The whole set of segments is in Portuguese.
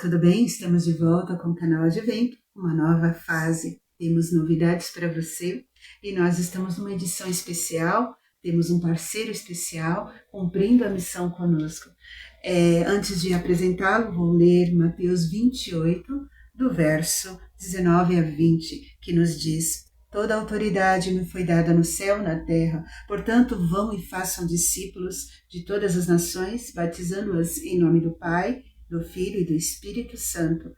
tudo bem? Estamos de volta com o canal Advento, uma nova fase. Temos novidades para você e nós estamos numa edição especial, temos um parceiro especial cumprindo a missão conosco. Antes de apresentá-lo, vou ler Mateus 28, do verso 19 a 20, que nos diz: Toda a autoridade me foi dada no céu e na terra, portanto vão e façam discípulos de todas as nações, batizando-as em nome do Pai, do Filho e do Espírito Santo,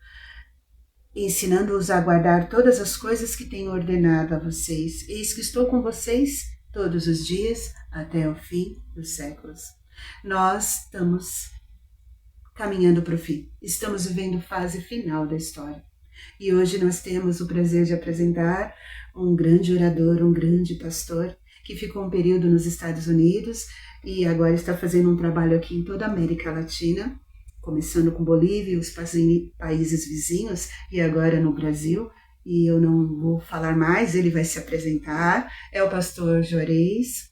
ensinando-os a guardar todas as coisas que tenho ordenado a vocês. Eis que estou com vocês todos os dias até o fim dos séculos. Nós estamos caminhando para o fim, estamos vivendo a fase final da história. E hoje nós temos o prazer de apresentar um grande orador, um grande pastor, que ficou um período nos Estados Unidos e agora está fazendo um trabalho aqui em toda a América Latina, começando com Bolívia e os países vizinhos e agora no Brasil. E eu não vou falar mais, ele vai se apresentar. É o pastor Juarez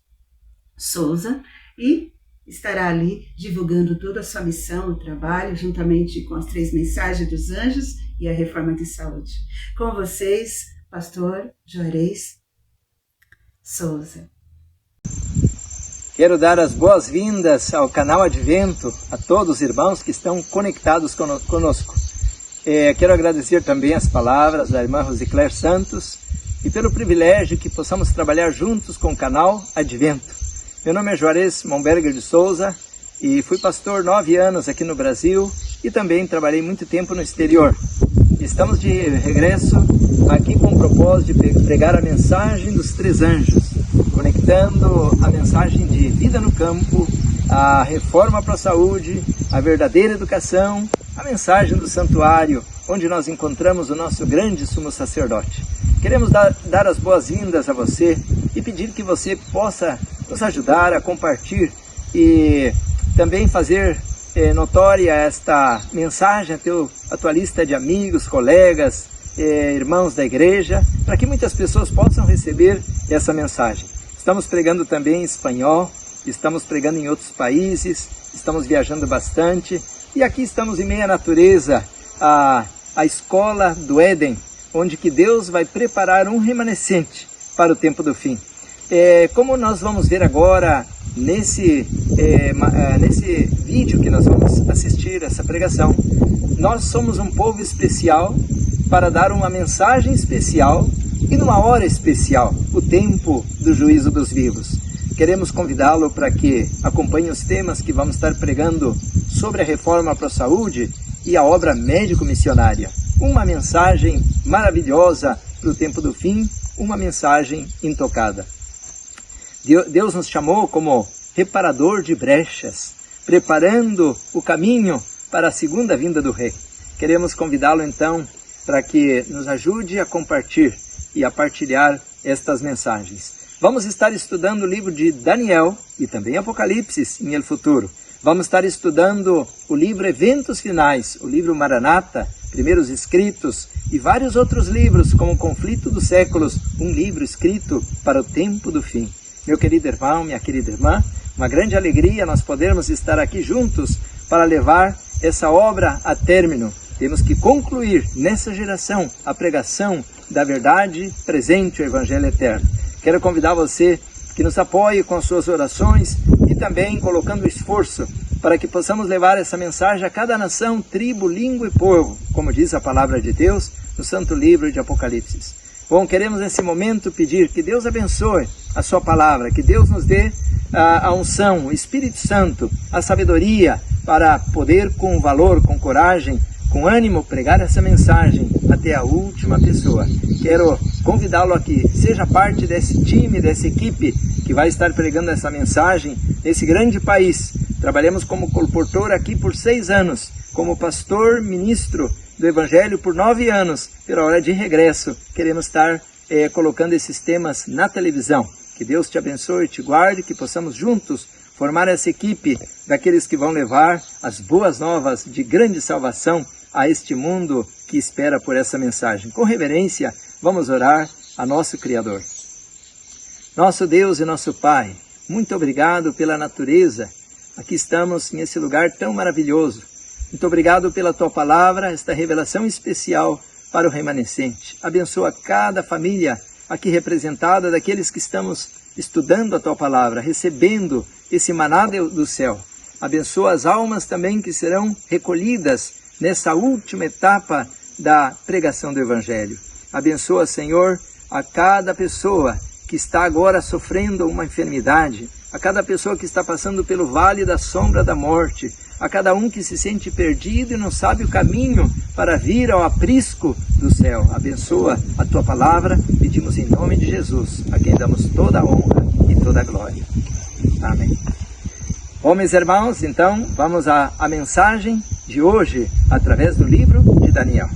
Souza e estará ali divulgando toda a sua missão, o trabalho, juntamente com as 3 mensagens dos anjos e a reforma de saúde. Com vocês, pastor Juarez Souza. Quero dar as boas-vindas ao canal Advento, a todos os irmãos que estão conectados conosco. Quero agradecer também as palavras da irmã Rosicler Santos e pelo privilégio que possamos trabalhar juntos com o canal Advento. Meu nome é Juarez Momberger de Souza e fui pastor 9 anos aqui no Brasil e também trabalhei muito tempo no exterior. Estamos de regresso aqui com o propósito de pregar a mensagem dos 3 anjos, conectando a mensagem de vida no campo, a reforma para a saúde, a verdadeira educação, a mensagem do santuário, onde nós encontramos o nosso grande sumo sacerdote. Queremos dar as boas-vindas a você e pedir que você possa nos ajudar a compartilhar e também fazer notória esta mensagem a tua lista de amigos, colegas, irmãos da igreja, para que muitas pessoas possam receber essa mensagem. Estamos pregando também em espanhol, estamos pregando em outros países, estamos viajando bastante e aqui estamos em meio à natureza, a escola do Éden, onde que Deus vai preparar um remanescente para o tempo do fim. Como nós vamos ver agora nesse vídeo que nós vamos assistir, essa pregação, nós somos um povo especial para dar uma mensagem especial e numa hora especial, o tempo do juízo dos vivos. Queremos convidá-lo para que acompanhe os temas que vamos estar pregando sobre a reforma para a saúde e a obra médico-missionária. Uma mensagem maravilhosa para o tempo do fim, uma mensagem intocada. Deus nos chamou como reparador de brechas, preparando o caminho para a segunda vinda do Rei. Queremos convidá-lo então para que nos ajude a compartilhar e a partilhar estas mensagens. Vamos estar estudando o livro de Daniel e também Apocalipse em El Futuro. Vamos estar estudando o livro Eventos Finais, o livro Maranata, Primeiros Escritos e vários outros livros como o Conflito dos Séculos, um livro escrito para o tempo do fim. Meu querido irmão, minha querida irmã, uma grande alegria nós podermos estar aqui juntos para levar essa obra a término. Temos que concluir nessa geração a pregação da verdade presente, o Evangelho eterno. Quero convidar você que nos apoie com as suas orações e também colocando esforço para que possamos levar essa mensagem a cada nação, tribo, língua e povo, como diz a palavra de Deus no Santo Livro de Apocalipse. Bom, queremos nesse momento pedir que Deus abençoe a sua palavra, que Deus nos dê a unção, o Espírito Santo, a sabedoria para poder com valor, com coragem, com ânimo pregar essa mensagem até a última pessoa. Quero convidá-lo a que seja parte desse time, dessa equipe que vai estar pregando essa mensagem nesse grande país. Trabalhamos como colportor aqui por 6 anos, como pastor, ministro do Evangelho por 9 anos. Pela hora de regresso, queremos estar colocando esses temas na televisão. Que Deus te abençoe e te guarde, que possamos juntos formar essa equipe daqueles que vão levar as boas novas de grande salvação a este mundo que espera por essa mensagem. Com reverência, vamos orar a nosso Criador. Nosso Deus e nosso Pai, muito obrigado pela natureza. Aqui estamos nesse lugar tão maravilhoso. Muito obrigado pela tua palavra, esta revelação especial para o remanescente. Abençoa cada família aqui representada, daqueles que estamos estudando a tua palavra, recebendo esse maná do céu. Abençoa as almas também que serão recolhidas nessa última etapa da pregação do Evangelho. Abençoa, Senhor, a cada pessoa que está agora sofrendo uma enfermidade, a cada pessoa que está passando pelo vale da sombra da morte, a cada um que se sente perdido e não sabe o caminho para vir ao aprisco do céu. Abençoa a tua palavra, pedimos em nome de Jesus, a quem damos toda a honra e toda a glória. Amém. Bom, meus irmãos, então vamos à mensagem de hoje, através do livro de Daniel.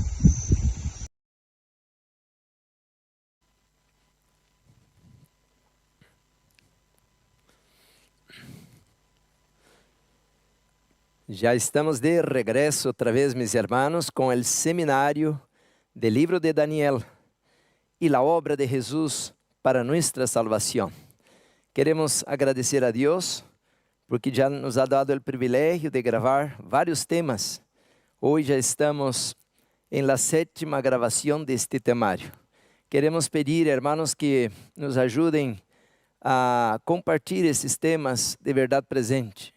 Ya estamos de regreso otra vez, mis hermanos, con el seminario del libro de Daniel y la obra de Jesús para nuestra salvación. Queremos agradecer a Dios porque ya nos ha dado el privilegio de grabar varios temas. Hoy ya estamos en la 7ª grabación de este temario. Queremos pedir, hermanos, que nos ayuden a compartir esses temas de verdade presente,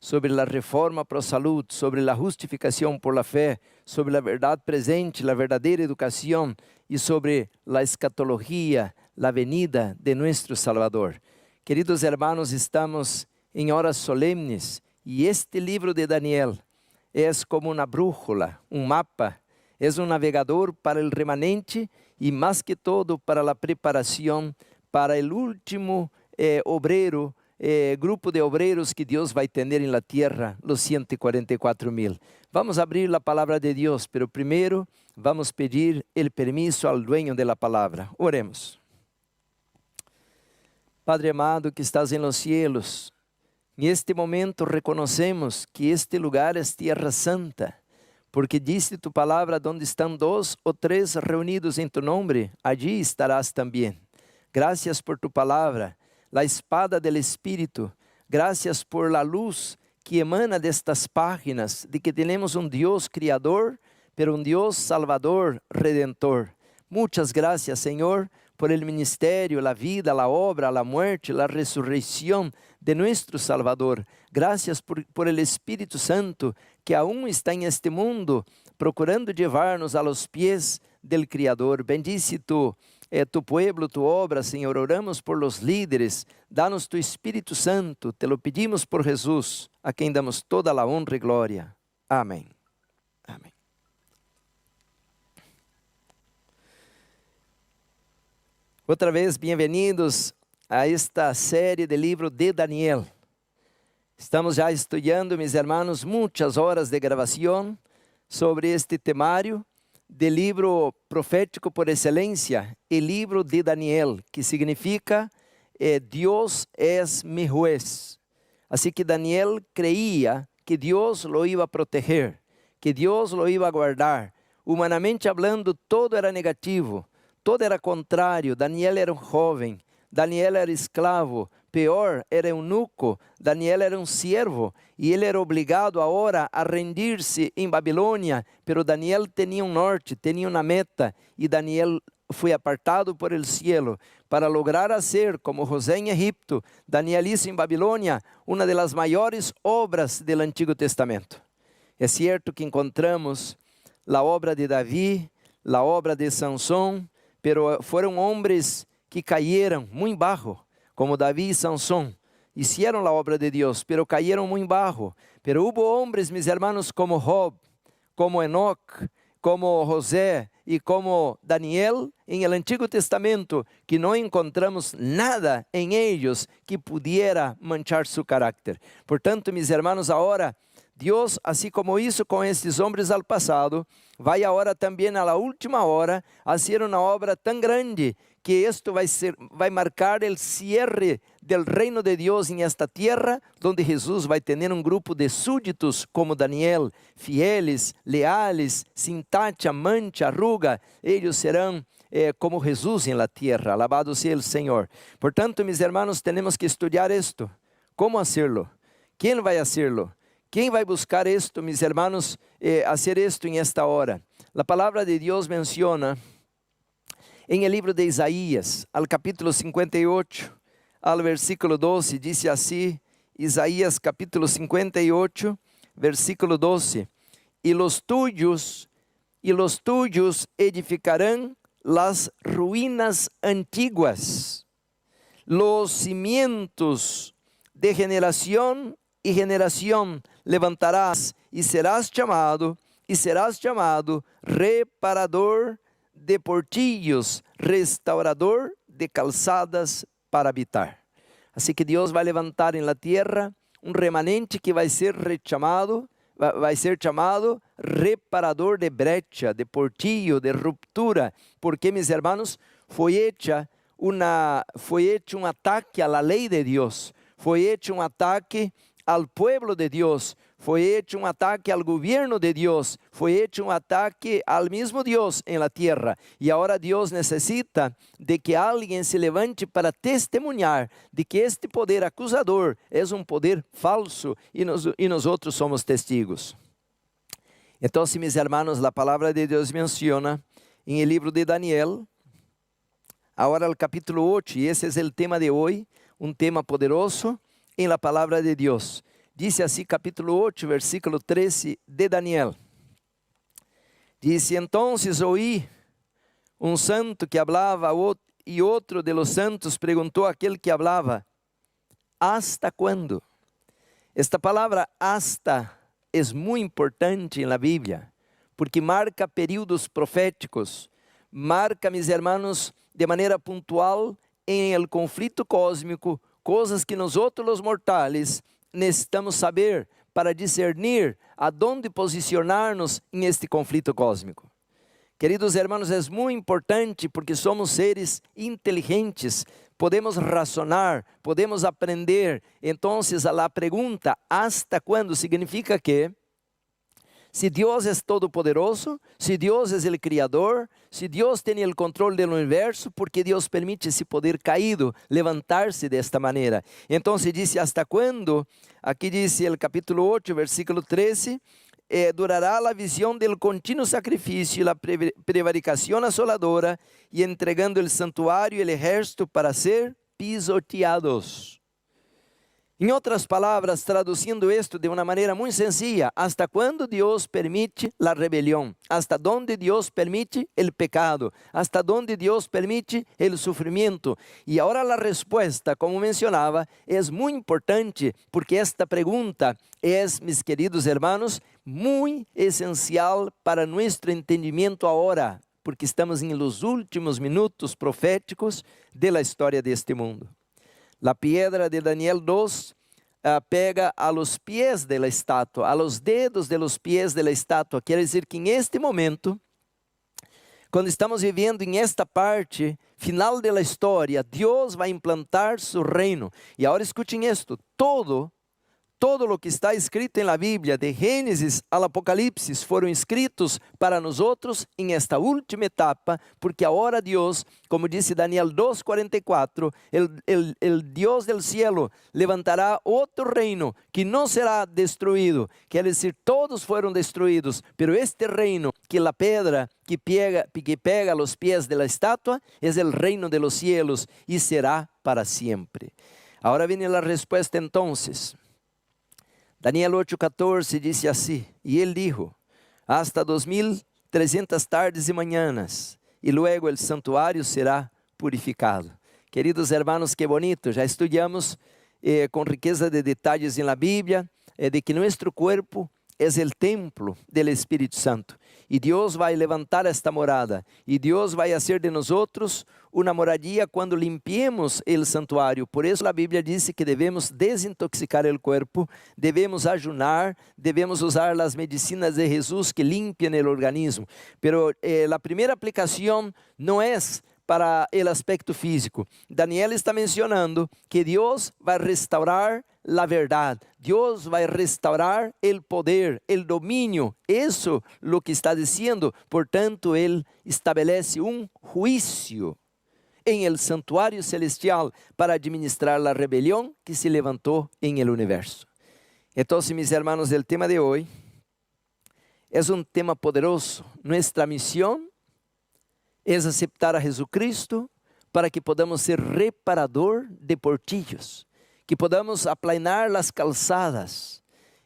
sobre a reforma para a saúde, sobre a justificação por la fé, sobre a verdade presente, a verdadeira educação e sobre a escatologia, a venida de nosso Salvador. Queridos hermanos, estamos em horas solemnes e este livro de Daniel é como uma brújula, mapa, é navegador para o remanente e mais que todo para a preparação para o último obreiro, grupo de obreros que Deus vai ter em la tierra, los 144,000. Vamos abrir a palavra de Deus, pero primeiro vamos pedir el permiso al dueño de la palabra. Oremos. Padre amado que estás en los cielos, en este momento reconocemos que este lugar es tierra santa, porque diste tu palabra, donde están 2 o 3 reunidos en tu nombre, allí estarás también. Gracias por tu palabra, la espada del Espíritu. Gracias por la luz que emana de estas páginas, de que tenemos un Dios criador, pero un Dios salvador, redentor. Muchas gracias, Señor, por el ministerio, la vida, la obra, la muerte, la resurrección de nuestro Salvador. Gracias por el Espíritu Santo, que aún está en este mundo, procurando llevarnos a los pies del Criador. Bendice tu pueblo, tu obra, Senhor. Oramos por los líderes, danos tu Espírito Santo, te lo pedimos por Jesús, a quem damos toda a honra e glória. Amém. Amém. Outra vez, bem-vindos a esta série de livro de Daniel. Estamos já estudando, meus irmãos, muitas horas de gravação sobre este temário del libro profético por excelencia, el libro de Daniel, que significa Dios es mi juez. Así que Daniel creía que Dios lo iba a proteger, que Dios lo iba a guardar. Humanamente hablando, todo era negativo, todo era contrário. Daniel era um jovem, Daniel era escravo, pior, era eunuco. Daniel era um siervo e ele era obrigado agora a rendir-se em Babilônia, pero Daniel tinha um norte, tinha uma meta, e Daniel foi apartado por el cielo para lograr hacer, como José em Egipto, Daniel hizo em Babilônia uma das maiores obras do Antigo Testamento. É certo que encontramos a obra de Davi, a obra de Sansão, pero foram homens que caíram muito baixo, como Davi e Sansão. Hicieron la obra de Dios, pero cayeron muy bajo. Pero hubo hombres, mis hermanos, como Job, como Enoch, como José y como Daniel en el Antiguo Testamento, que no encontramos nada en ellos que pudiera manchar su carácter. Por tanto, mis hermanos, ahora Dios, así como hizo con estes hombres al pasado, vai agora também a la última hora a hacer una obra tan grande que esto vai marcar el cierre del reino de Dios en esta tierra, donde Jesús vai tener un grupo de súditos como Daniel, fieles, leales, sin tacha, mancha, arruga. Ellos serán como Jesús en la tierra. Alabado sea el Señor. Por tanto, mis hermanos, tenemos que estudiar esto. ¿Cómo hacerlo? ¿Quién va a hacerlo? Quem vai buscar esto, mis hermanos, hacer esto en esta hora? La palabra de Dios menciona en el libro de Isaías, al capítulo 58, al versículo 12, dice así, Isaías capítulo 58, versículo 12, y los tuyos edificarán las ruinas antiguas, los cimientos de generación y generación levantarás, y serás llamado reparador de portillos, restaurador de calzadas para habitar. Así que Dios va a levantar en la tierra un remanente que va a ser llamado reparador de brecha, de portillo, de ruptura, porque, mis hermanos, fue hecho un ataque a la ley de Dios, fue hecho un ataque al pueblo de Dios, fue hecho un ataque al gobierno de Dios, fue hecho un ataque al mismo Dios en la tierra. Y ahora Dios necesita de que alguien se levante para testemunhar de que este poder acusador es un poder falso y nosotros somos testigos. Entonces, mis hermanos, la palabra de Dios menciona en el libro de Daniel, ahora el capítulo 8, y ese es el tema de hoy, un tema poderoso en la palabra de Dios. Dice así, capítulo 8, versículo 13 de Daniel. Dice, entonces oí un santo que hablaba y otro de los santos preguntó a aquel que hablaba, ¿hasta cuándo? Esta palabra hasta es muy importante en la Biblia, porque marca períodos proféticos, marca, mis hermanos, de manera puntual en el conflicto cósmico, cosas que nosotros los mortales necesitamos saber para discernir a dónde posicionarnos en este conflicto cósmico. Queridos hermanos, es muy importante porque somos seres inteligentes, podemos razonar, podemos aprender. Entonces, a la pregunta, ¿hasta cuándo? Significa que si Dios es todopoderoso, si Dios es el Criador, si Dios tiene el control del universo, ¿por qué Dios permite ese poder caído levantarse de esta manera? Entonces dice, ¿hasta cuándo? Aquí dice el capítulo 8, versículo 13, durará la visión del continuo sacrificio y la prevaricación asoladora, y entregando el santuario y el ejército para ser pisoteados. En otras palabras, traduciendo esto de una manera muy sencilla, ¿hasta cuándo Dios permite la rebelión? ¿Hasta dónde Dios permite el pecado? ¿Hasta dónde Dios permite el sufrimiento? Y ahora la respuesta, como mencionaba, es muy importante, porque esta pregunta es, mis queridos hermanos, muy esencial para nuestro entendimiento ahora, porque estamos en los últimos minutos proféticos de la historia de este mundo. La piedra de Daniel 2 pega a los pies de la estatua, a los dedos de los pies de la estatua. Quiere decir que en este momento, cuando estamos viviendo en esta parte final de la historia, Dios va a implantar su reino. Y ahora escuchen esto, todo lo que está escrito en la Biblia, de Génesis al Apocalipsis, fueron escritos para nosotros en esta última etapa, porque ahora Dios, como dice Daniel 2:44, el Dios del cielo levantará otro reino que no será destruido. Quiere decir, todos fueron destruidos, pero este reino, que la piedra que pega a los pies de la estatua, es el reino de los cielos y será para siempre. Ahora viene la respuesta entonces. Daniel 8:14 dice así, y él dijo, hasta 2300 tardes y mañanas, y luego el santuario será purificado. Queridos hermanos, qué bonito, ya estudiamos con riqueza de detalles en la Biblia, de que nuestro cuerpo es el templo del Espíritu Santo, y Dios va a levantar esta morada, y Dios va a hacer de nosotros una moradía cuando limpiemos el santuario. Por eso la Biblia dice que debemos desintoxicar el cuerpo, debemos ayunar, debemos usar las medicinas de Jesús que limpian el organismo. Pero la primera aplicación no es para el aspecto físico. Daniel está mencionando que Dios va a restaurar la verdad, Dios va a restaurar el poder, el dominio, eso lo que está diciendo. Por tanto, Él establece un juicio en el santuario celestial para administrar la rebelión que se levantó en el universo. Entonces, mis hermanos, el tema de hoy es un tema poderoso. Nuestra misión es aceptar a Jesucristo para que podamos ser reparador de portillos, que podamos aplanar las calzadas.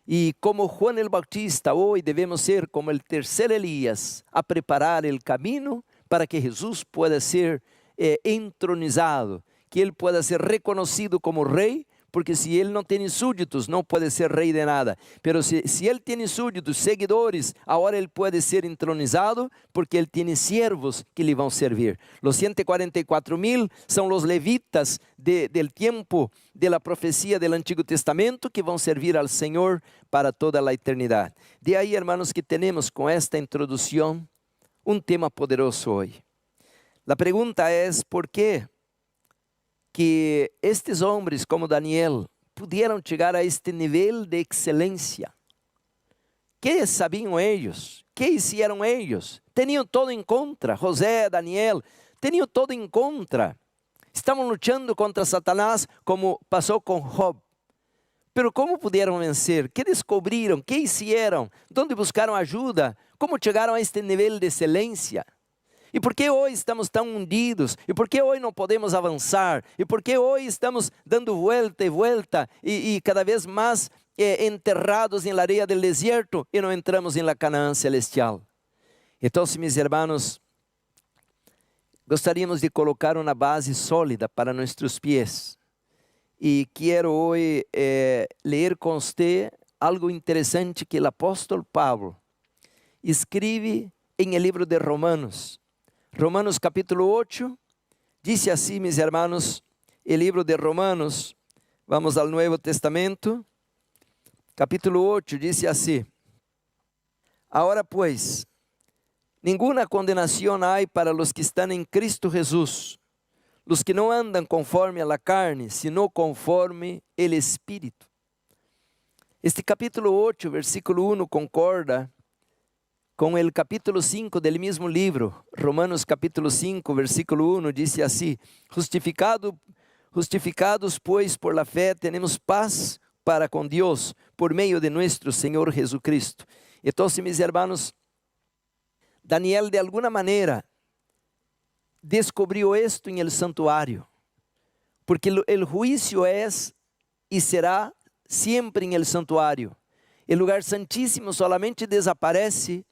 Y como Juan el Bautista, hoy debemos ser como el tercer Elías, a preparar el camino para que Jesús pueda ser entronizado, que Él pueda ser reconocido como rey, porque si Él no tiene súbditos, no puede ser rey de nada. Pero si Él tiene súbditos, seguidores, ahora Él puede ser entronizado, porque Él tiene siervos que le van a servir. Los 144,000 son los levitas del tiempo de la profecía del Antiguo Testamento, que van a servir al Señor para toda la eternidad. De ahí, hermanos, que tenemos con esta introducción un tema poderoso hoy. La pregunta es, ¿por qué que estes hombres como Daniel pudieron llegar a este nivel de excelencia? ¿Qué sabían ellos? ¿Qué hicieron ellos? Tenían todo en contra. José, Daniel, tenían todo en contra. Estaban luchando contra Satanás como pasó con Job. Pero ¿cómo pudieron vencer? ¿Qué descubrieron? ¿Qué hicieron? ¿Dónde buscaron ayuda? ¿Cómo llegaron a este nivel de excelencia? ¿Y por qué hoy estamos tan hundidos? ¿Y por qué hoy no podemos avanzar? ¿Y por qué hoy estamos dando vuelta y vuelta y cada vez más enterrados en la arena del desierto y no entramos en la Canaán celestial? Entonces, mis hermanos, gostaríamos de colocar una base sólida para nuestros pies. Y quiero hoy leer con usted algo interesante que el apóstol Pablo escribe en el libro de Romanos. Romanos capítulo 8, dice así, mis hermanos, el libro de Romanos, vamos al Nuevo Testamento, capítulo 8, dice así: ahora pues, ninguna condenación hay para los que están en Cristo Jesús, los que no andan conforme a la carne, sino conforme el Espíritu. Este capítulo 8, versículo 1, concorda con el capítulo 5 del mismo libro. Romanos capítulo 5, versículo 1, dice así: justificados pues por la fe, tenemos paz para con Dios, por medio de nuestro Señor Jesucristo. Entonces, mis hermanos, Daniel de alguna manera descubrió esto en el santuario, porque el juicio es y será siempre en el santuario. El lugar santísimo solamente desaparece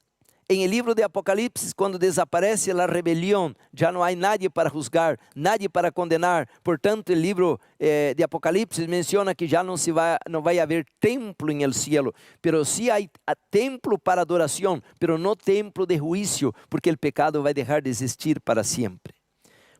en el libro de Apocalipsis, cuando desaparece la rebelión. Ya no hay nadie para juzgar, nadie para condenar. Por tanto, el libro de Apocalipsis menciona que ya no va a haber templo en el cielo, pero sí hay templo para adoración, pero no templo de juicio, porque el pecado va a dejar de existir para siempre.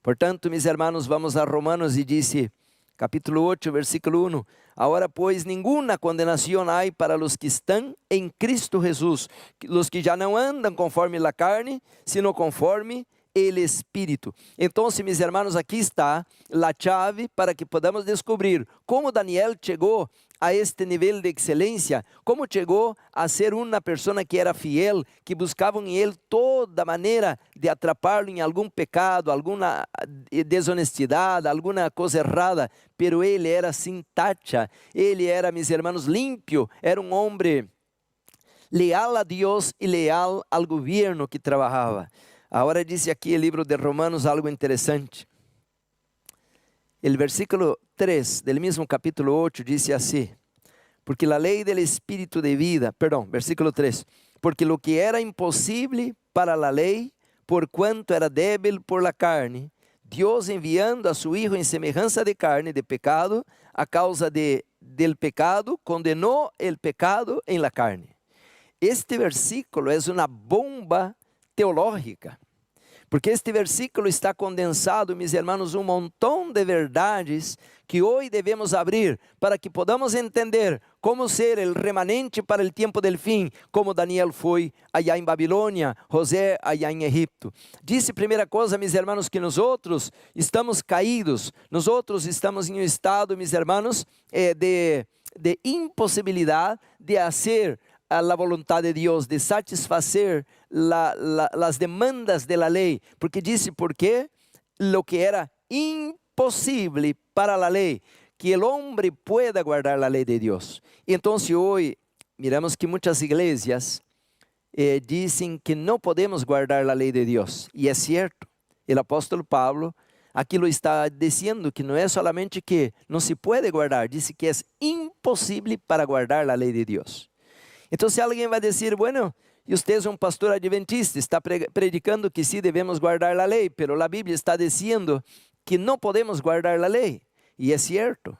Por tanto, mis hermanos, vamos a Romanos y dice, capítulo 8, versículo 1: ahora pues ninguna condenación hay para los que están en Cristo Jesús, los que ya no andan conforme la carne, sino conforme el Espíritu. Entonces, mis hermanos, aquí está la llave para que podamos descubrir cómo Daniel llegó a este nivel de excelencia, cómo llegó a ser una persona que era fiel, que buscaban en él toda manera de atraparlo en algún pecado, alguna deshonestidad, alguna cosa errada, pero él era sin tacha, él era, mis hermanos, limpio, era un hombre leal a Dios y leal al gobierno que trabajaba. Ahora dice aquí el libro de Romanos algo interesante. El versículo 3 del mismo capítulo 8 dice así: porque la ley del Espíritu de vida, versículo 3, porque lo que era imposible para la ley, por cuanto era débil por la carne, Dios enviando a su Hijo en semejanza de carne, de pecado, a causa del pecado, condenó el pecado en la carne. Este versículo es una bomba teológica, porque este versículo está condensado, mis hermanos, un montón de verdades que hoy debemos abrir para que podamos entender cómo ser el remanente para el tiempo del fin, como Daniel fue allá en Babilonia, José allá en Egipto. Dice primera cosa, mis hermanos, que nosotros estamos caídos, nosotros estamos en un estado, mis hermanos, de imposibilidad de hacer a la voluntad de Dios, de satisfacer las demandas de la ley, porque dice, porque lo que era imposible para la ley, que el hombre pueda guardar la ley de Dios. Entonces hoy miramos que muchas iglesias dicen que no podemos guardar la ley de Dios. Y es cierto, el apóstol Pablo aquí lo está diciendo, que no es solamente que no se puede guardar, dice que es imposible para guardar la ley de Dios. Entonces alguien va a decir, bueno, y usted es un pastor adventista, está predicando que sí debemos guardar la ley, pero la Biblia está diciendo que no podemos guardar la ley. Y es cierto.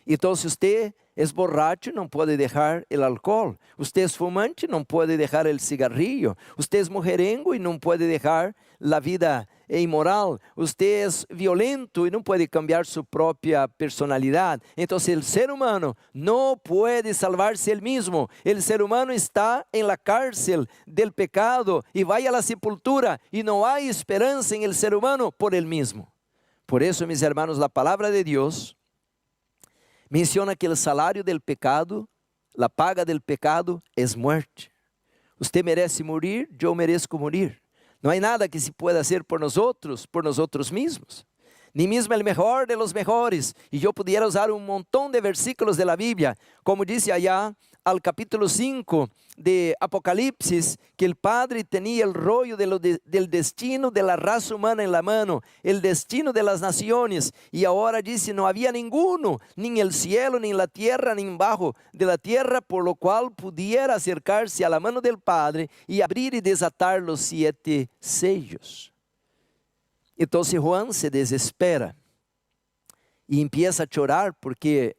Entonces usted es borracho, no puede dejar el alcohol. Usted es fumante, no puede dejar el cigarrillo. Usted es mujerengo y no puede dejar la vida inmoral. Usted es violento y no puede cambiar su propia personalidad. Entonces el ser humano no puede salvarse él mismo. El ser humano está en la cárcel del pecado y va a la sepultura, y no hay esperanza en el ser humano por él mismo. Por eso, mis hermanos, la palabra de Dios menciona que el salario del pecado, la paga del pecado es muerte. Usted merece morir, yo merezco morir. No hay nada que se pueda hacer por nosotros mismos. Ni mismo el mejor de los mejores. Y yo pudiera usar un montón de versículos de la Biblia, como dice allá al capítulo 5 de Apocalipsis, que el Padre tenía el rollo del destino de la raza humana en la mano, el destino de las naciones, y ahora dice, no había ninguno, ni en el cielo, ni en la tierra, ni bajo de la tierra, por lo cual pudiera acercarse a la mano del Padre y abrir y desatar los 7 sellos. Entonces Juan se desespera y empieza a llorar, porque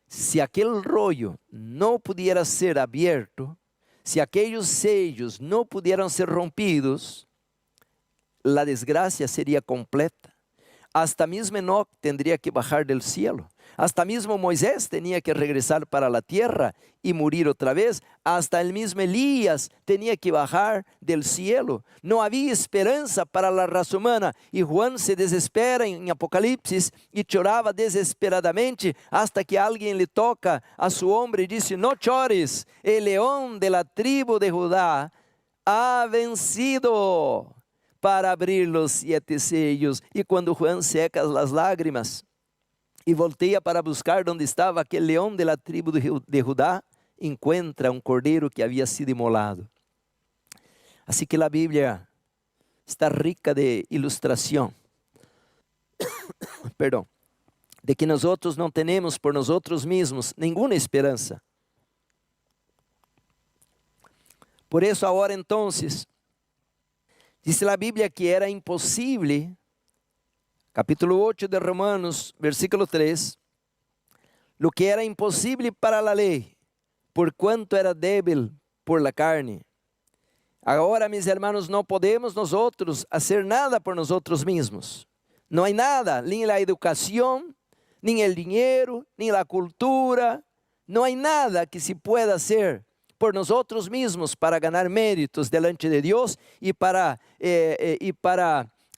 si aquel rollo no pudiera ser abierto, si aquellos sellos no pudieran ser rompidos, la desgracia sería completa. Hasta mismo Enoc tendría que bajar del cielo. Hasta mismo Moisés tenía que regresar para la tierra y morir otra vez. Hasta el mismo Elías tenía que bajar del cielo. No había esperanza para la raza humana. Y Juan se desespera en Apocalipsis y lloraba desesperadamente, hasta que alguien le toca a su hombro y dice, no llores, el león de la tribu de Judá ha vencido para abrir los 7 sellos. Y cuando Juan seca las lágrimas y voltea para buscar donde estaba aquel león de la tribu de Judá, encuentra un cordero que había sido inmolado. Así que la Biblia está rica de ilustración, perdón, de que nosotros no tenemos por nosotros mismos ninguna esperanza. Por eso ahora entonces, dice la Biblia que era imposible, capítulo 8 de Romanos, versículo 3, lo que era imposible para la ley, por cuanto era débil por la carne. Ahora, mis hermanos, no podemos nosotros hacer nada por nosotros mismos. No hay nada, ni en la educación, ni en el dinero, ni en la cultura. No hay nada que se pueda hacer por nosotros mismos para ganar méritos delante de Dios y para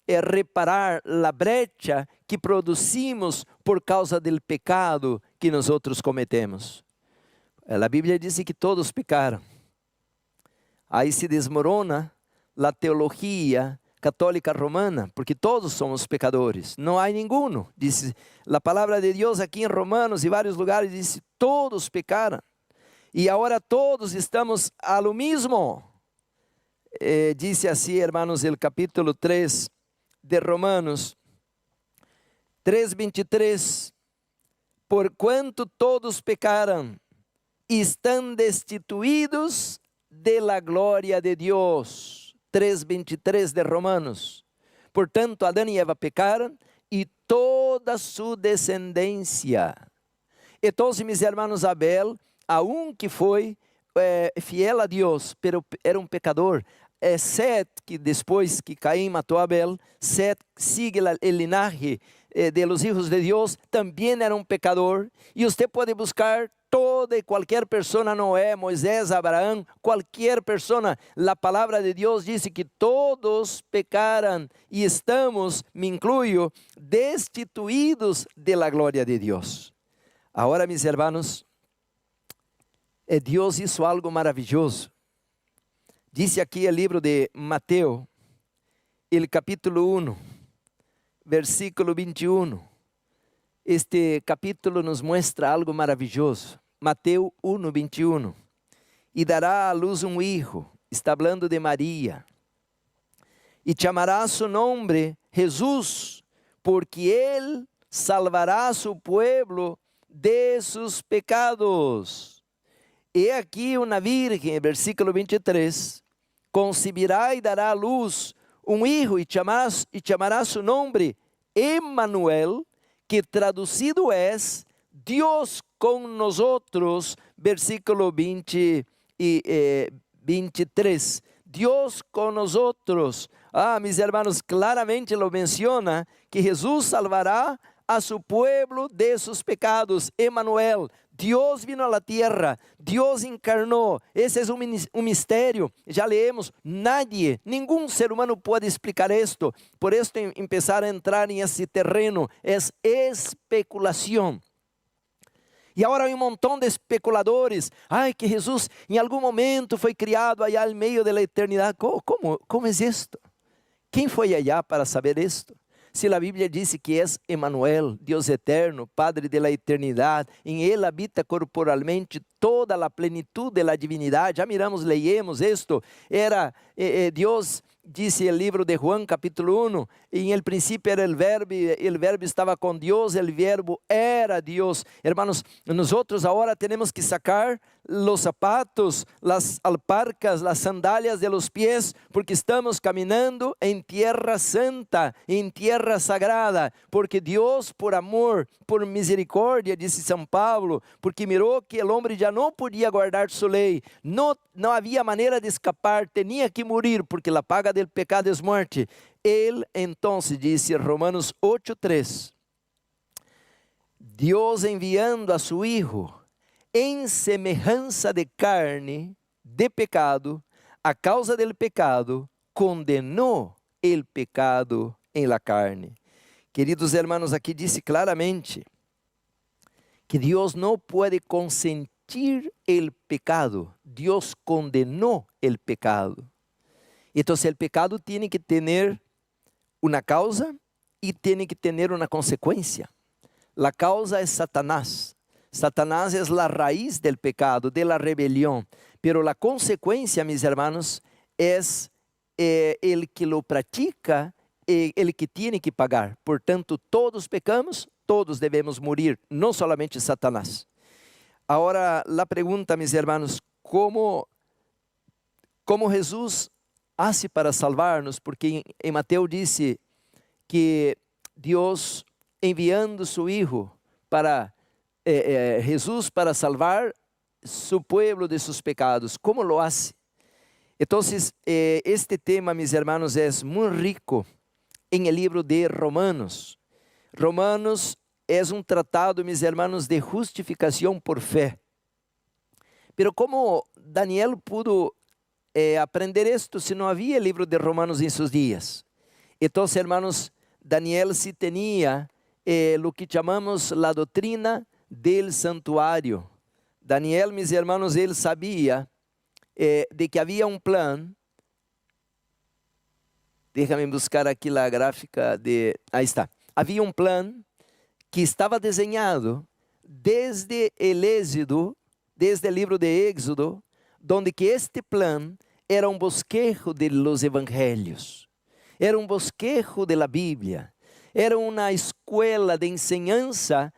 reparar la brecha que producimos por causa del pecado que nosotros cometemos. La Biblia dice que todos pecaron. Aí se desmorona a teologia católica romana, porque todos somos pecadores, não há ninguno. Dice a palavra de Deus aqui em Romanos e vários lugares, dice todos pecaram. E agora todos estamos a lo mismo. Dice assim, hermanos, el capítulo 3 de Romanos 3:23, por quanto todos pecaram, estão destituídos de la gloria de Dios. 3:23 de Romanos. Portanto, Adão e Eva pecaram e toda su descendencia. Então, mis hermanos, Abel, aunque foi fiel a Deus, pero era um pecador. Set, que depois que Caim matou Abel, Set sigue el linaje de los hijos de Deus, também era um pecador. E você pode buscar toda y cualquier persona, Noé, Moisés, Abraham, cualquier persona. La palabra de Dios dice que todos pecaran y estamos, me incluyo, destituidos de la gloria de Dios. Ahora, mis hermanos, Dios hizo algo maravilloso. Dice aquí el libro de Mateo, el capítulo 1, versículo 21. este capítulo nos muestra algo maravilhoso. Mateus 1:21. E dará à luz um hijo, está falando de Maria, e chamará su nome Jesus, porque ele salvará a su pueblo de sus pecados. E aqui uma virgem, versículo 23, concebirá e dará à luz um hijo, e chamará su nome Emmanuel, que traduzido é Deus com nosotros, versículo 23. Deus com nosotros. Mis hermanos, claramente lo menciona que Jesus salvará a su pueblo de sus pecados. Emmanuel, Deus vino a la tierra, Deus encarnou. Esse é um mistério. Já leemos, nenhum ser humano pode explicar isto. Por isso, começar a entrar nesse terreno é especulação. E agora há um montão de especuladores. Que Jesus em algum momento foi criado allá no meio da eternidade. Como é isto? Quem foi allá para saber isto? Se a Bíblia diz que é Emmanuel, Deus eterno, Padre da eternidade, em Ele habita corporalmente toda a plenitude da divindade. Já miramos, leímos isto. Era Deus, disse o livro de Juan, capítulo 1, em el princípio era o verbo estava com Deus, o verbo era Deus. Hermanos, nós agora temos que sacar os zapatos, as alparcas, as sandálias de los pies, porque estamos caminhando em terra santa, em terra sagrada, porque Deus, por amor, por misericórdia, disse São Paulo, porque mirou que o homem já não podia guardar sua lei, não havia maneira de escapar, tinha que morir, porque a paga del pecado é morte. Ele, então, disse Romanos 8:3, Deus enviando a su Hijo em semelhança de carne, de pecado, a causa del pecado, condenou el pecado em la carne. Queridos hermanos, aqui disse claramente que Deus não pode consentir el pecado, Deus condenou el pecado. Então, o pecado tem que ter uma causa e tem que ter uma consequência. A causa é Satanás. Satanás é a raiz del pecado, de la rebelión. Pero a consequência, mis hermanos, é el que lo pratica, el que tiene que pagar. Portanto, todos pecamos, todos devemos morir, não solamente Satanás. Agora, a pergunta, mis hermanos, como Jesus hace para salvar-nos? Porque em Mateus disse que Deus enviando su Hijo para Jesus para salvar su pueblo de sus pecados. ¿Cómo lo hace? Entonces, este tema, mis hermanos, es muy rico en el libro de Romanos. Romanos es un tratado, mis hermanos, de justificación por fe. Pero ¿cómo Daniel pudo aprender esto si no había el libro de Romanos en sus días? Entonces, hermanos, Daniel sí tenía lo que llamamos la doutrina del santuário. Daniel, mis hermanos, ele sabia de que havia um plano. Déjame buscar aqui a gráfica de... Aí está. Havia um plano que estava desenhado desde o Êxodo, desde o livro de Éxodo, onde que este plano era um bosquejo de los evangelhos. Era um bosquejo de la Bíblia. Era uma escola de enseñanza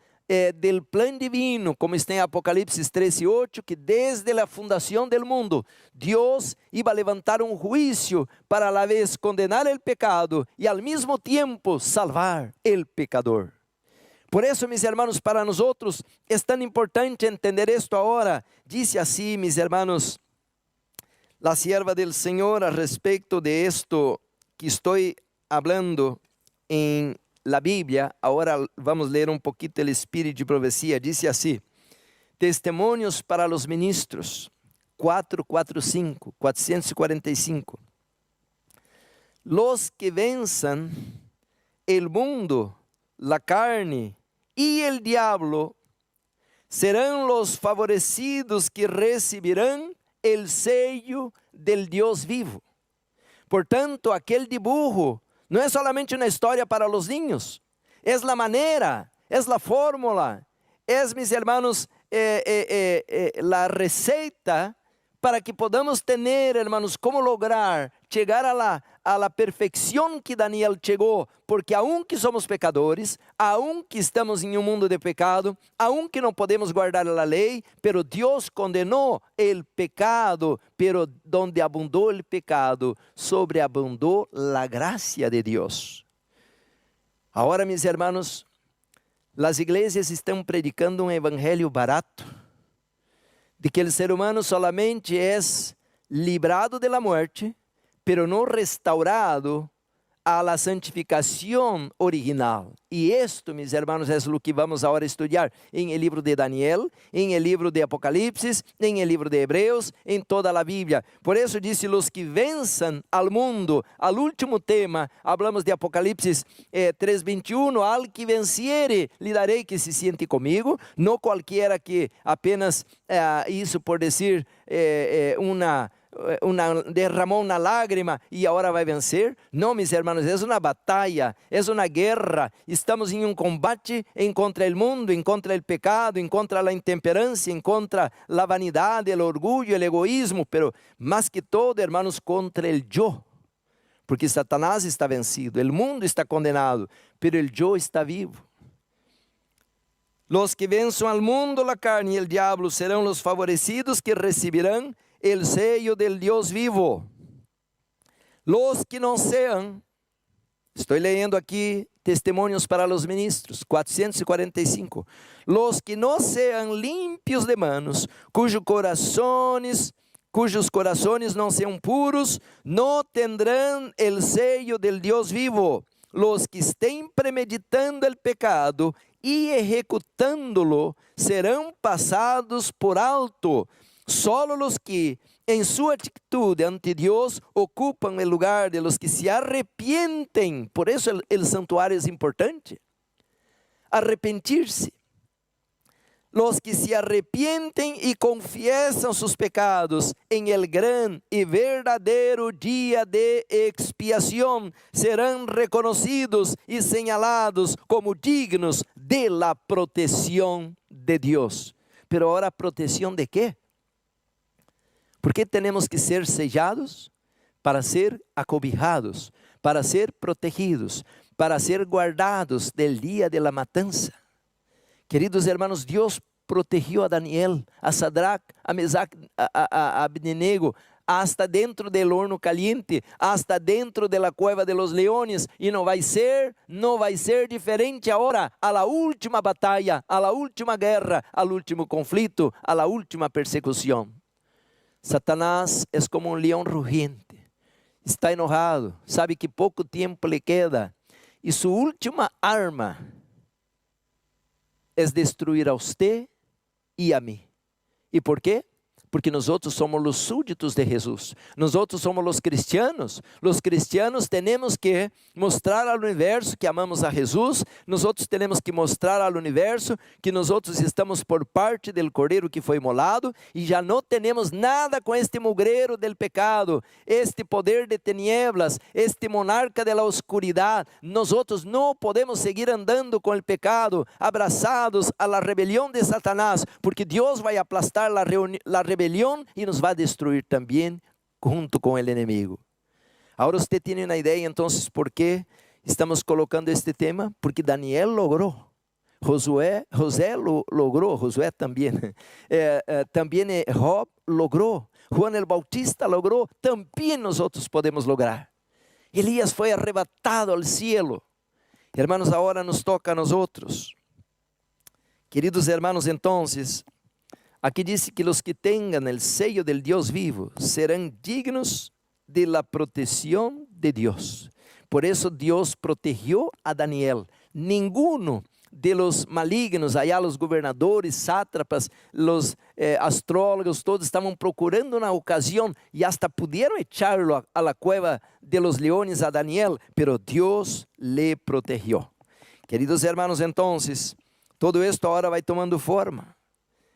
del plan divino, como está em Apocalipse 13:8, que desde a fundação do mundo, Deus iba a levantar um juízo para a la vez condenar o pecado e ao mesmo tempo salvar o pecador. Por isso, mis hermanos, para nós é tão importante entender isto agora. Disse assim, mis hermanos, la sierva del Señor a respeito de esto que estou hablando em la Bíblia. Agora vamos ler um pouquinho o Espírito de Profecia. Diz assim: Testemunhos para os ministros, 445. Los que venzan el mundo, la carne y el diablo, serán los favorecidos que recibirán el sello del Dios vivo. Portanto, aquele dibujo não é solamente uma história para os niños, é a maneira es la fórmula, es, mis hermanos, la receta para que podamos tener, hermanos, cómo lograr llegar a la perfección que Daniel llegó, porque aunque somos pecadores, aunque estamos en un mundo de pecado, aunque no podemos guardar la ley, pero Dios condenó el pecado, pero donde abundó el pecado, sobreabundó la gracia de Dios. Ahora, mis hermanos, las iglesias están predicando un evangelio barato, de que el ser humano solamente es librado de la muerte, pero no restaurado a la santificación original. Y esto, mis hermanos, es lo que vamos ahora a estudiar en el libro de Daniel, en el libro de Apocalipsis, en el libro de Hebreos, en toda la Biblia. Por eso dice, los que venzan al mundo, al último tema, hablamos de Apocalipsis 3:21, al que venciere, le daré que se siente conmigo, no cualquiera que apenas hizo por decir derramó una lágrima y ahora va a vencer. No, mis hermanos, es una batalla, es una guerra. Estamos en un combate en contra el mundo, en contra el pecado, en contra la intemperancia, en contra la vanidad, el orgullo, el egoísmo, pero más que todo, hermanos, contra el yo. Porque Satanás está vencido, el mundo está condenado, pero el yo está vivo. Los que venzan al mundo, la carne y el diablo serán los favorecidos que recibirán el sello del Dios vivo. Los que no sean, estoy leyendo aquí Testimonios para los Ministros, 445. Los que no sean limpios de manos, cujos corazones no sean puros, no tendrán el sello del Dios vivo. Los que estén premeditando el pecado y ejecutándolo serán pasados por alto. Solo los que en su actitud ante Dios ocupan el lugar de los que se arrepienten. Por eso el santuario es importante. Arrepentirse. Los que se arrepienten y confiesan sus pecados en el gran y verdadero día de expiación serán reconocidos y señalados como dignos de la protección de Dios. Pero ahora, ¿protección de qué? ¿Por qué tenemos que ser sellados? Para ser acobijados, para ser protegidos, para ser guardados del día de la matanza. Queridos hermanos, Dios protegió a Daniel, a Sadrach, a Mesac, a Abednego, hasta dentro del horno caliente, hasta dentro de la cueva de los leones, y no va a ser diferente ahora a la última batalla, a la última guerra, al último conflicto, a la última persecución. Satanás es como un león rugiente, está enojado, sabe que poco tiempo le queda, y su última arma es destruir a usted y a mí. ¿Y por qué? Porque nosotros somos los súbditos de Jesús, nosotros somos los cristianos tenemos que mostrar al universo que amamos a Jesús, nosotros tenemos que mostrar al universo que nosotros estamos por parte del Cordero que fue inmolado y ya no tenemos nada con este mugrero del pecado, este poder de tinieblas, este monarca de la oscuridad. Nosotros no podemos seguir andando con el pecado, abrazados a la rebelión de Satanás, porque Dios va a aplastar la rebelión y nos va a destruir también junto con el enemigo. Ahora usted tiene una idea entonces por qué estamos colocando este tema, porque Daniel logró, José logró, Josué también, también Job logró, Juan el Bautista logró, también nosotros podemos lograr. Elías fue arrebatado al cielo. Hermanos, ahora nos toca a nosotros. Queridos hermanos, entonces, aquí dice que los que tengan el sello del Dios vivo serán dignos de la protección de Dios. Por eso Dios protegió a Daniel. Ninguno de los malignos, allá los gobernadores, sátrapas, los astrólogos, todos estaban procurando una ocasión y hasta pudieron echarlo a la cueva de los leones a Daniel, pero Dios le protegió. Queridos hermanos, entonces, todo esto ahora va tomando forma.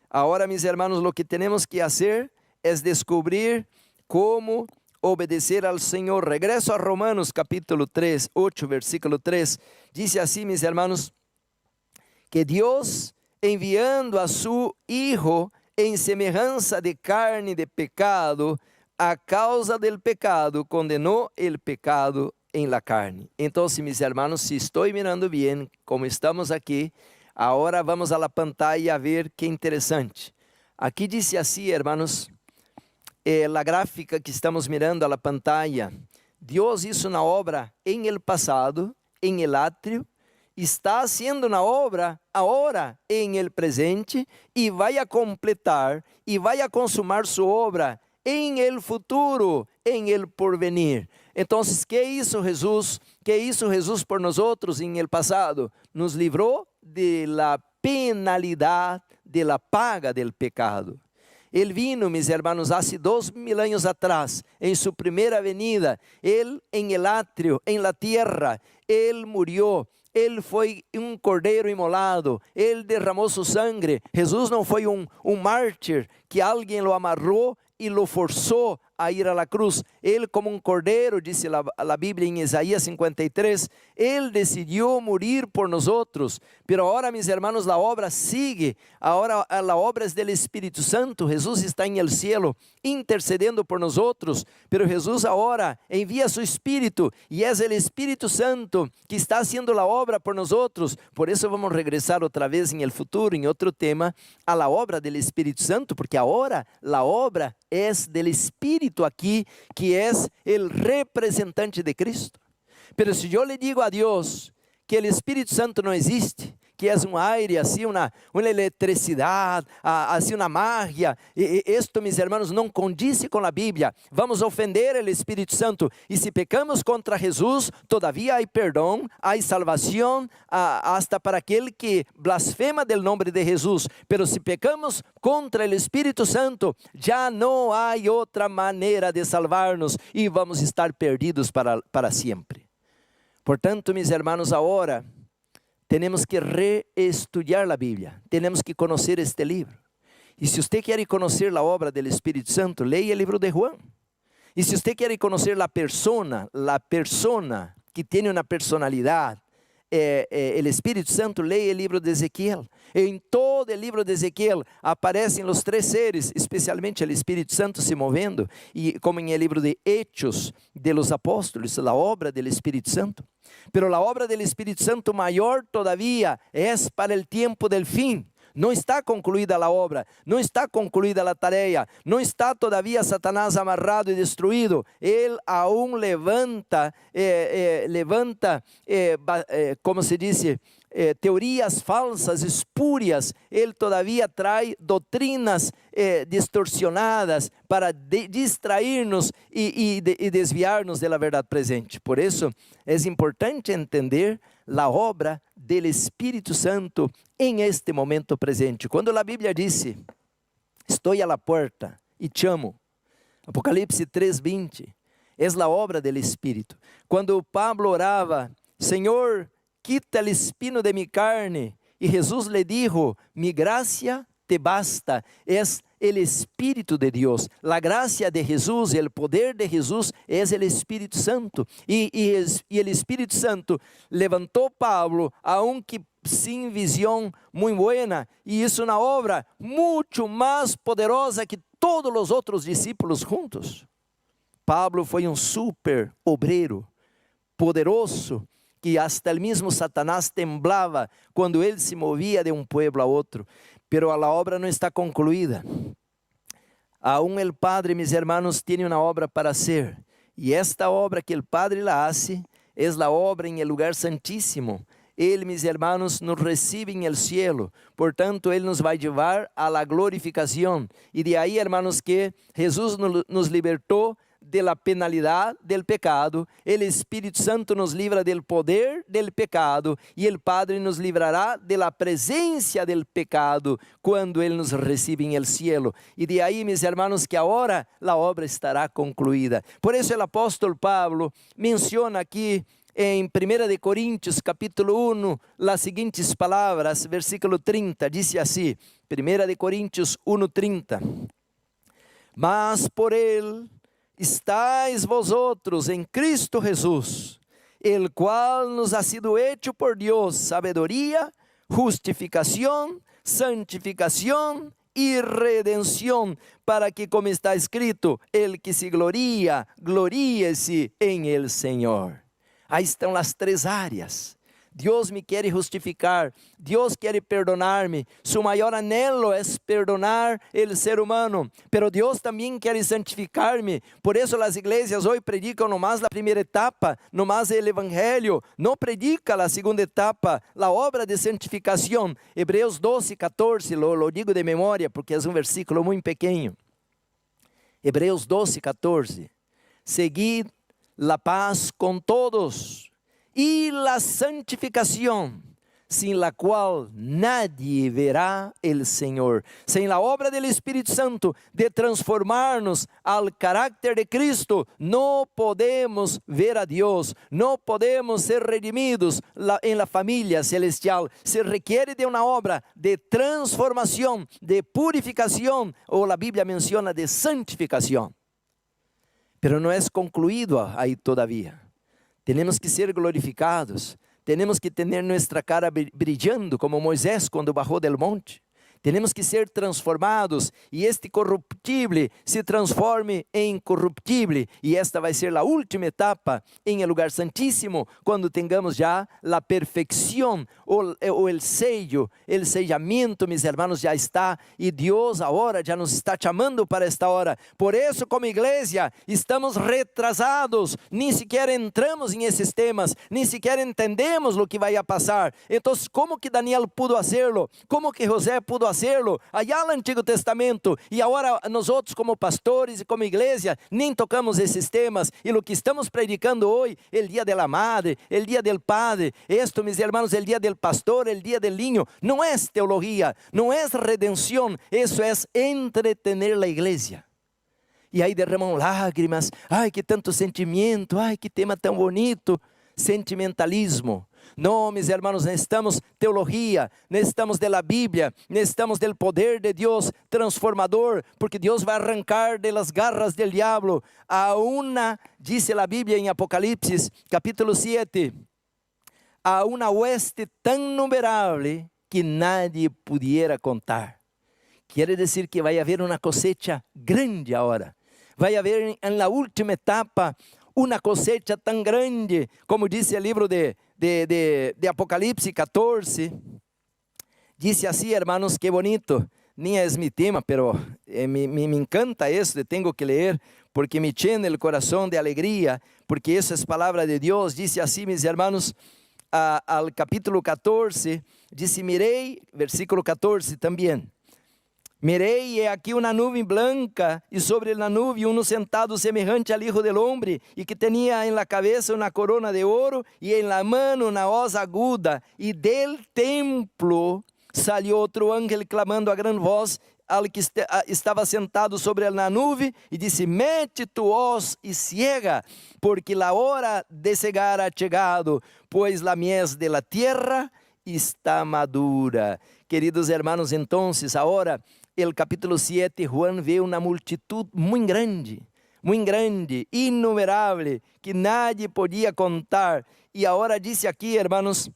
Ahora, mis hermanos, lo que tenemos que hacer es descubrir cómo obedecer al Señor. Regreso a Romanos capítulo 3, 8, versículo 3. Dice así, mis hermanos, que Dios, enviando a su Hijo en semejanza de carne de pecado, a causa del pecado, condenó el pecado en la carne. Entonces, mis hermanos, si estoy mirando bien, como estamos aquí, ahora vamos a la pantalla a ver qué interesante. Aquí dice así, hermanos, la gráfica que estamos mirando a la pantalla. Dios hizo una obra en el pasado, en el atrio, está haciendo una obra ahora en el presente y vai a completar y vai a consumar su obra en el futuro, en el porvenir. Entonces, ¿qué hizo Jesús? ¿Qué hizo Jesús por nosotros en el pasado? Nos libró de la penalidad, de la paga del pecado. Él vino, mis hermanos, hace 2000 años atrás, en su primera venida. Él en el atrio, en la tierra, Él murió. Ele foi um cordeiro imolado, ele derramou sua sangue. Jesus não foi um mártir que alguém lo amarrou e lo forçou a ir à cruz. Ele, como um cordeiro, disse a Bíblia em Isaías 53, ele decidiu morir por nós outros. Pero agora, mis hermanos, a obra sigue. Agora a obra é do Espírito Santo. Jesus está em el cielo intercedendo por nós outros. Pero Jesus agora envia seu Espírito e é o Espírito Santo que está haciendo a obra por nós outros. Por isso vamos regressar outra vez em el futuro, em outro tema, a la obra do Espírito Santo, porque agora a obra é do Espírito aqui, que é o representante de Cristo. Pero se eu lhe digo a Deus que o Espírito Santo não existe, que é um aire, assim, uma eletricidade, assim, uma magia, isto, mis hermanos, não condiz com a Bíblia. Vamos ofender o Espírito Santo, e se pecamos contra Jesus, todavia há perdão, há salvação, hasta para aquele que blasfema del nome de Jesus. Pero se pecamos contra o Espírito Santo, já não há outra maneira de salvar-nos, e vamos estar perdidos para sempre. Portanto, mis hermanos, agora temos que reestudiar a Bíblia, temos que conhecer este livro. E se você quer conhecer a obra do Espírito Santo, leia o livro de Juan. E se você quer conhecer a persona que tem uma personalidade, o Espírito Santo, leia o livro de Ezequiel. Em todo o livro de Ezequiel aparecem os três seres, especialmente o Espírito Santo se movendo, e como em el livro de Hechos de los Apóstolos, a obra do Espírito Santo. Pero a obra do Espírito Santo maior todavía é para o tempo del fim. Não está concluída a obra, não está concluída a tarefa, não está todavía Satanás amarrado e destruído. Ele aún levanta, como se diz, teorias falsas, espúrias. Ele todavía traz doutrinas distorsionadas para distrair-nos e desviar-nos da verdade presente. Por isso, é importante entender a obra do Espírito Santo em este momento presente. Quando a Bíblia disse, estou à porta e chamo, Apocalipse 3:20, é a obra do Espírito. Quando Pablo orava, Senhor, quita el espino de mi carne, e Jesus lhe dijo, mi gracia te basta. Es el Espírito de Deus. La gracia de Jesús, el poder de Jesús es el Espírito Santo. Y el Espírito Santo levantou Pablo, aunque sin visión muy buena, y hizo una obra mucho más poderosa que todos los otros discípulos juntos. Pablo foi um super obreiro, poderoso, que hasta el mismo Satanás temblava quando ele se movia de um pueblo a outro. Pero a obra não está concluída. Aún el Padre, mis hermanos, tiene una obra para hacer. Y esta obra que el Padre la hace, es la obra en el lugar santísimo. Ele, mis hermanos, nos recibe en el cielo. Por tanto, Ele nos vai levar a la glorificación. Y de ahí, hermanos, que Jesús nos libertou de la penalidad del pecado, el Espíritu Santo nos libra del poder del pecado, y el Padre nos librará de la presencia del pecado, cuando Él nos recibe en el cielo. Y de ahí, mis hermanos, que ahora la obra estará concluida. Por eso el apóstol Pablo menciona aquí, em 1 de Coríntios, capítulo 1, las siguientes palavras, versículo 30, dice así, 1 de Coríntios 1:30, mas por Él estáis vosotros en Cristo Jesús, el cual nos ha sido hecho por Dios sabiduría, justificación, santificación y redención, para que, como está escrito, el que se gloría, gloríese en el Señor. Ahí estão as 3 áreas. Deus me quer justificar, Deus quer perdonar-me. Su maior anhelo é perdonar o ser humano, pero Deus também quer santificar-me. Por isso as igrejas hoje predicam nomás a primeira etapa, nomás o evangelho, não predica a segunda etapa, a obra de santificação. Hebreus 12, 14, lo digo de memória porque é um versículo muito pequeno. Hebreus 12, 14. Seguid la paz com todos e la santificação, sem la qual nadie verá el Senhor. Sem la obra del Espírito Santo de transformar-nos al carácter de Cristo, não podemos ver a Deus, não podemos ser redimidos em la família celestial. Se requiere de uma obra de transformação, de purificação, ou a Bíblia menciona de santificação. Pero não é concluído aí todavía. Temos que ser glorificados, temos que ter nossa cara brilhando como Moisés quando bajou del monte. Temos que ser transformados e este corruptível se transforme em incorruptível. E esta vai ser a última etapa em el lugar santíssimo, quando tengamos já a perfeição, ou o sello, o sellamento, meus irmãos, já está. E Deus agora já nos está chamando para esta hora. Por isso, como igreja, estamos retrasados. Nem sequer entramos em esses temas, nem sequer entendemos o que vai a passar. Então, como que Daniel pudo fazê-lo? Como que José pudo fazê-lo allá no Antigo Testamento, e agora nós outros como pastores e como igreja nem tocamos esses temas, e o que estamos predicando hoje, o dia da madre, o dia del padre, esto, meus irmãos, o dia del pastor, o dia del niño, não é teologia, não é redenção, isso é entretener a igreja. E aí derramam lágrimas, ai que tanto sentimento, ai que tema tão bonito, sentimentalismo. Não, meus irmãos, necessitamos teologia, necessitamos da Bíblia, necessitamos do poder de Deus transformador, porque Deus vai arrancar de las garras del diablo a una, dice a Bíblia em Apocalipse, capítulo 7, a una hueste tão numerável que nadie pudiera contar. Quer dizer que vai haver uma cosecha grande agora, vai haver em la última etapa uma cosecha tão grande, como disse o livro de Apocalipse 14, dice assim, hermanos, que bonito, nem é mi tema, pero me encanta isso, tenho que ler, porque me llena el corazón de alegria, porque isso é palavra de Deus. Dice assim, mis hermanos, al capítulo 14, dice, mirei, versículo 14 também, mirei, e aqui uma nuvem branca, e sobre a nuvem sentado semejante al Hijo del Hombre, e que tinha em la cabeça uma corona de ouro, e em la mano uma hoz aguda, e del templo salió outro ángel clamando a gran voz al que estava sentado sobre a nuvem, e disse, mete tu hoz e ciega, porque la hora de cegar ha chegado, pois la mies de la tierra está madura. Queridos hermanos, entonces, agora, el capítulo 7, Juan vê uma multitud muito grande, inumerável, que nadie podia contar. E agora disse aqui, hermanos,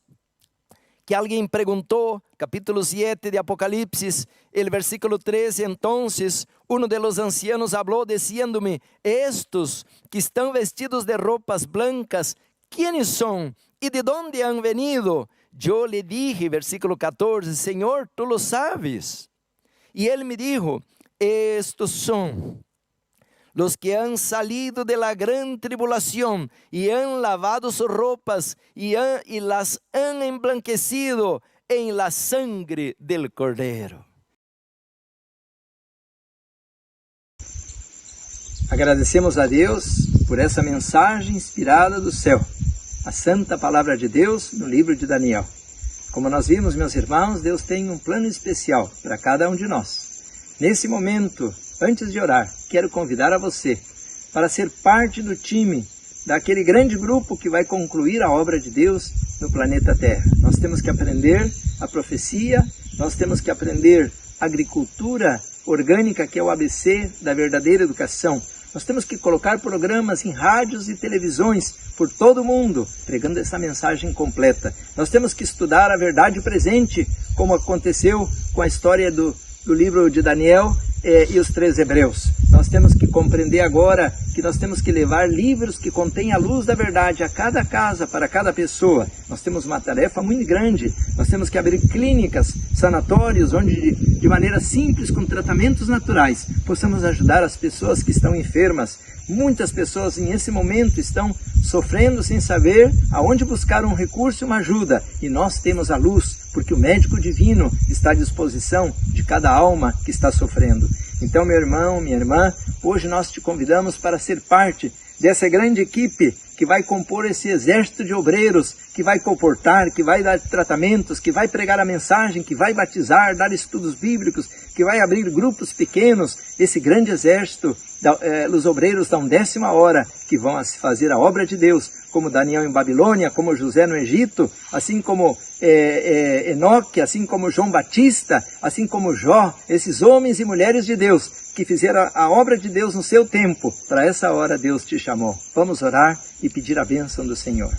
que alguém perguntou, capítulo 7 de Apocalipse, el versículo 13, entonces, uno de los ancianos habló diciéndome, estos que estão vestidos de roupas blancas, ¿quiénes são? ¿Y de dónde han venido? Yo le dije, versículo 14, Señor, tú lo sabes. Y él me dijo, estos son los que han salido de la gran tribulación y han lavado sus ropas y las han emblanquecido en la sangre del Cordero. Agradecemos a Deus por essa mensagem inspirada do céu, a santa palavra de Deus no livro de Daniel. Como nós vimos, meus irmãos, Deus tem um plano especial para cada um de nós. Nesse momento, antes de orar, quero convidar a você para ser parte do time daquele grande grupo que vai concluir a obra de Deus no planeta Terra. Nós temos que aprender a profecia, nós temos que aprender a agricultura orgânica, que é o ABC da verdadeira educação. Nós temos que colocar programas em rádios e televisões por todo o mundo, pregando essa mensagem completa. Nós temos que estudar a verdade presente, como aconteceu com a história do livro de Daniel e os 3 hebreus. Nós temos que compreender agora que nós temos que levar livros que contêm a luz da verdade a cada casa, para cada pessoa. Nós temos uma tarefa muito grande. Nós temos que abrir clínicas, sanatórios, onde de maneira simples, com tratamentos naturais, possamos ajudar as pessoas que estão enfermas. Muitas pessoas nesse momento estão sofrendo sem saber aonde buscar um recurso e uma ajuda. E nós temos a luz, porque o médico divino está à disposição de cada alma que está sofrendo. Então, meu irmão, minha irmã, hoje nós te convidamos para ser parte dessa grande equipe que vai compor esse exército de obreiros, que vai comportar, que vai dar tratamentos, que vai pregar a mensagem, que vai batizar, dar estudos bíblicos, que vai abrir grupos pequenos, esse grande exército dos obreiros da 10ª hora, que vão fazer a obra de Deus, como Daniel em Babilônia, como José no Egito, assim como Enoque, assim como João Batista, assim como Jó, esses homens e mulheres de Deus, que fizeram a obra de Deus no seu tempo. Para essa hora Deus te chamou. Vamos orar e pedir a bênção do Senhor.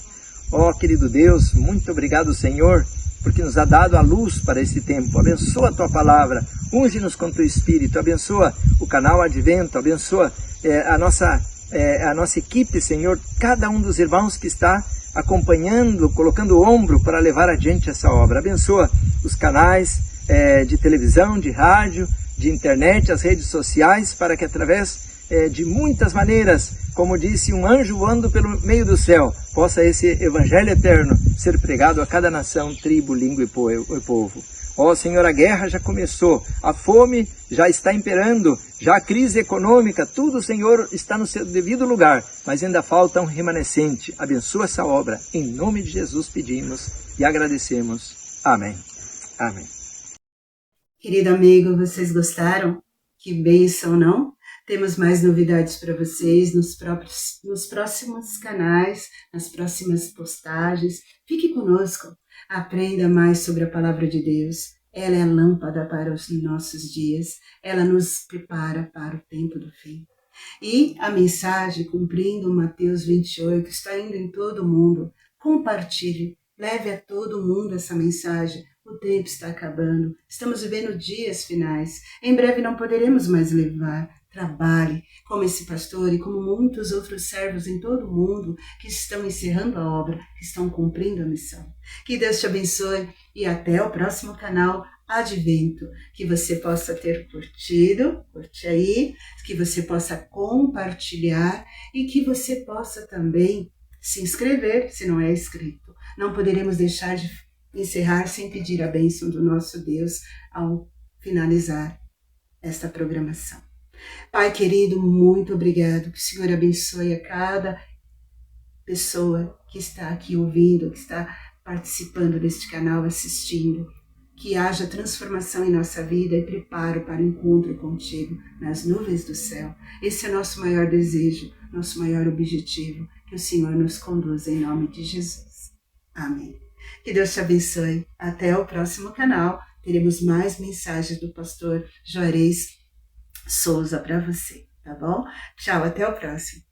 Ó querido Deus, muito obrigado, Senhor, porque nos ha dado a luz para esse tempo. Abençoa a Tua palavra, unge-nos com Teu Espírito, abençoa o canal Advento, abençoa a nossa equipe, Senhor, cada um dos irmãos que está acompanhando, colocando o ombro para levar adiante essa obra. Abençoa os canais de televisão, de rádio, de internet, as redes sociais, para que através de muitas maneiras, como disse um anjo voando pelo meio do céu, possa esse evangelho eterno ser pregado a cada nação, tribo, língua e povo. Ó Senhor, a guerra já começou, a fome já está imperando, já a crise econômica, tudo, Senhor, está no seu devido lugar, mas ainda falta um remanescente. Abençoa essa obra, em nome de Jesus pedimos e agradecemos. Amém. Amém. Querido amigo, vocês gostaram? Que bênção, não? Temos mais novidades para vocês nos próximos canais, nas próximas postagens. Fique conosco, aprenda mais sobre a palavra de Deus. Ela é a lâmpada para os nossos dias, ela nos prepara para o tempo do fim. E a mensagem, cumprindo Mateus 28, está indo em todo o mundo. Compartilhe, leve a todo mundo essa mensagem. O tempo está acabando, estamos vivendo dias finais. Em breve não poderemos mais levar. Trabalhe como esse pastor e como muitos outros servos em todo o mundo que estão encerrando a obra, que estão cumprindo a missão. Que Deus te abençoe e até o próximo canal Advento. Que você possa ter curte aí, que você possa compartilhar e que você possa também se inscrever se não é inscrito. Não poderemos deixar de encerrar sem pedir a bênção do nosso Deus ao finalizar esta programação. Pai querido, muito obrigado, que o Senhor abençoe a cada pessoa que está aqui ouvindo, que está participando deste canal, assistindo, que haja transformação em nossa vida e preparo para o encontro contigo nas nuvens do céu. Esse é nosso maior desejo, nosso maior objetivo, que o Senhor nos conduza em nome de Jesus. Amém. Que Deus te abençoe. Até o próximo canal. Teremos mais mensagens do pastor Juarez Souza para você, tá bom? Tchau, até o próximo.